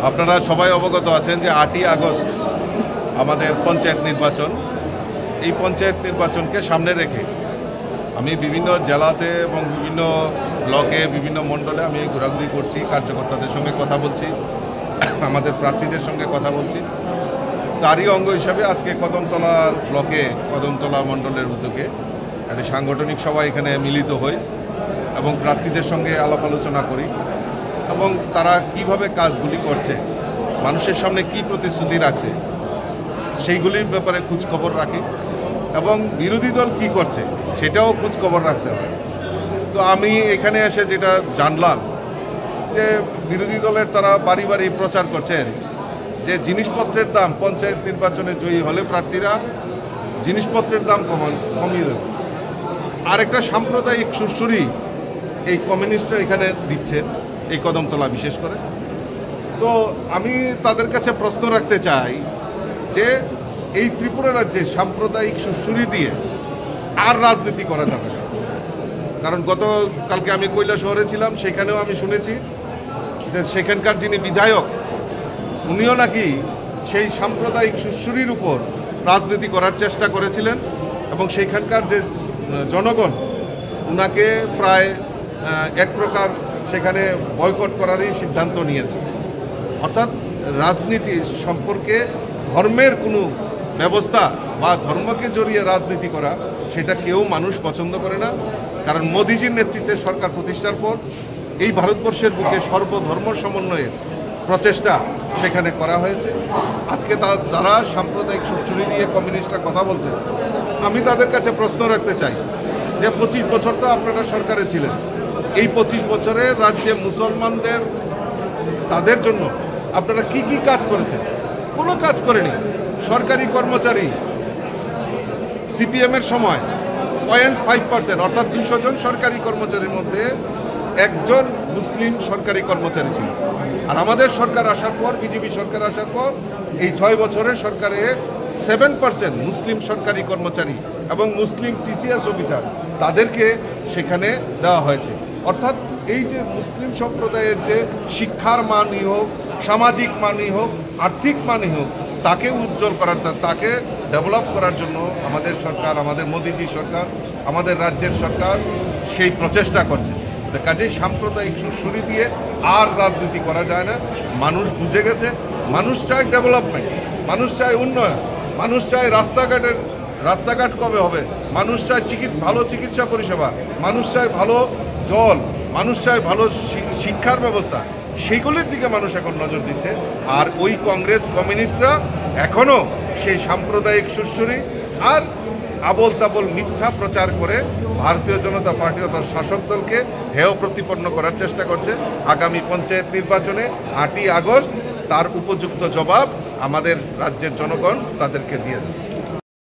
আপনারা সবাই অবগত আছেন যে 8ই আগস্ট আমাদের পঞ্চায়েত নির্বাচন। এই পঞ্চায়েত নির্বাচনকে সামনে রেখে আমি বিভিন্ন জেলাতে এবং বিভিন্ন ব্লকে বিভিন্ন মণ্ডলে আমি ঘোরাঘুরি করছি, কার্যকর্তাদের সঙ্গে কথা বলছি, আমাদের প্রার্থীদের সঙ্গে কথা বলছি। তারই অঙ্গ হিসাবে আজকে কদমতলা ব্লকে কদমতলা মণ্ডলের উদ্যোগে একটি সাংগঠনিক সভা এখানে মিলিত হই এবং প্রার্থীদের সঙ্গে আলাপ আলোচনা করি এবং তারা কিভাবে কাজগুলি করছে, মানুষের সামনে কি প্রতিশ্রুতি রাখছে সেইগুলির ব্যাপারে খোঁজখবর রাখি এবং বিরোধী দল কি করছে সেটাও খোঁজখবর রাখতে হয়। তো আমি এখানে এসে যেটা জানলাম যে বিরোধী দলের তারা বাড়ি বাড়ি প্রচার করছেন যে জিনিসপত্রের দাম পঞ্চায়েত নির্বাচনে জয়ী হলে প্রার্থীরা জিনিসপত্রের দাম কমিয়ে দেবে। আরেকটা সাম্প্রদায়িক সুরসুরি এই কমিউনিস্টরা এখানে দিচ্ছে, এই কদমতলা বিশেষ করে। তো আমি তাদের কাছে প্রশ্ন রাখতে চাই যে এই ত্রিপুরা রাজ্যে সাম্প্রদায়িক সুরসুরি দিয়ে আর রাজনীতি করা যাবে না। কারণ গতকালকে আমি কৈলাসহরে ছিলাম, সেখানেও আমি শুনেছি যে সেখানকার যিনি বিধায়ক উনিও নাকি সেই সাম্প্রদায়িক সুরসুরির উপর রাজনীতি করার চেষ্টা করেছিলেন এবং সেইখানকার যে জনগণ উনাকে প্রায় এক প্রকার সেখানে বয়কট করারই সিদ্ধান্ত নিয়েছে। অর্থাৎ রাজনীতি সম্পর্কে ধর্মের কোনো ব্যবস্থা বা ধর্মকে জড়িয়ে রাজনীতি করা সেটা কেউ মানুষ পছন্দ করে না। কারণ মোদিজির নেতৃত্বে সরকার প্রতিষ্ঠার পর এই ভারতবর্ষের বুকে সর্বধর্ম সমন্বয়ের প্রচেষ্টা সেখানে করা হয়েছে। আজকে যারা সাম্প্রদায়িক সুরসুরি দিয়ে কমিউনিস্টরা কথা বলছে, আমি তাদের কাছে প্রশ্ন রাখতে চাই যে 25 বছর তো আপনারা সরকারে ছিলেন, এই 25 বছরে রাজ্যে মুসলমানদের তাদের জন্য আপনারা কি কি কাজ করেছেন? কোনো কাজ করেনি। সরকারি কর্মচারী সিপিএমের সময় 0.5% অর্থাৎ 200 জন সরকারি কর্মচারীর মধ্যে একজন মুসলিম সরকারি কর্মচারী ছিল। আর আমাদের সরকার আসার পর, বিজেপি সরকার আসার পর এই 6 বছরের সরকারে 7% মুসলিম সরকারি কর্মচারী এবং মুসলিম টিসিএস অফিসার তাদেরকে সেখানে দেওয়া হয়েছে। অর্থাৎ এই যে মুসলিম সম্প্রদায়ের যে শিক্ষার মানই হোক, সামাজিক মানই হোক, আর্থিক মানই হোক, তাকে উজ্জ্বল করার, তাকে ডেভেলপ করার জন্য আমাদের সরকার, আমাদের মোদিজি সরকার, আমাদের রাজ্যের সরকার সেই প্রচেষ্টা করছে। কাজেই সাম্প্রদায়িক সুরসুরি দিয়ে আর রাজনীতি করা যায় না। মানুষ বুঝে গেছে, মানুষ চায় ডেভেলপমেন্ট, মানুষ চায় উন্নয়ন, মানুষ চায় রাস্তাঘাট কবে হবে, মানুষ চায় ভালো চিকিৎসা পরিষেবা, মানুষ চায় ভালো জল, মানুষ চায় ভালো শিক্ষার ব্যবস্থা। সেইগুলির দিকে মানুষ এখন নজর দিচ্ছে। আর ওই কংগ্রেস কমিউনিস্টরা এখনও সেই সাম্প্রদায়িক সুরসুরি আর আবল তাবল মিথ্যা প্রচার করে ভারতীয় জনতা পার্টি ও তার শাসক দলকে হেয় প্রতিপন্ন করার চেষ্টা করছে। আগামী পঞ্চায়েত নির্বাচনে 8ই আগস্ট তার উপযুক্ত জবাব আমাদের রাজ্যের জনগণ তাদেরকে দিয়ে দেবে।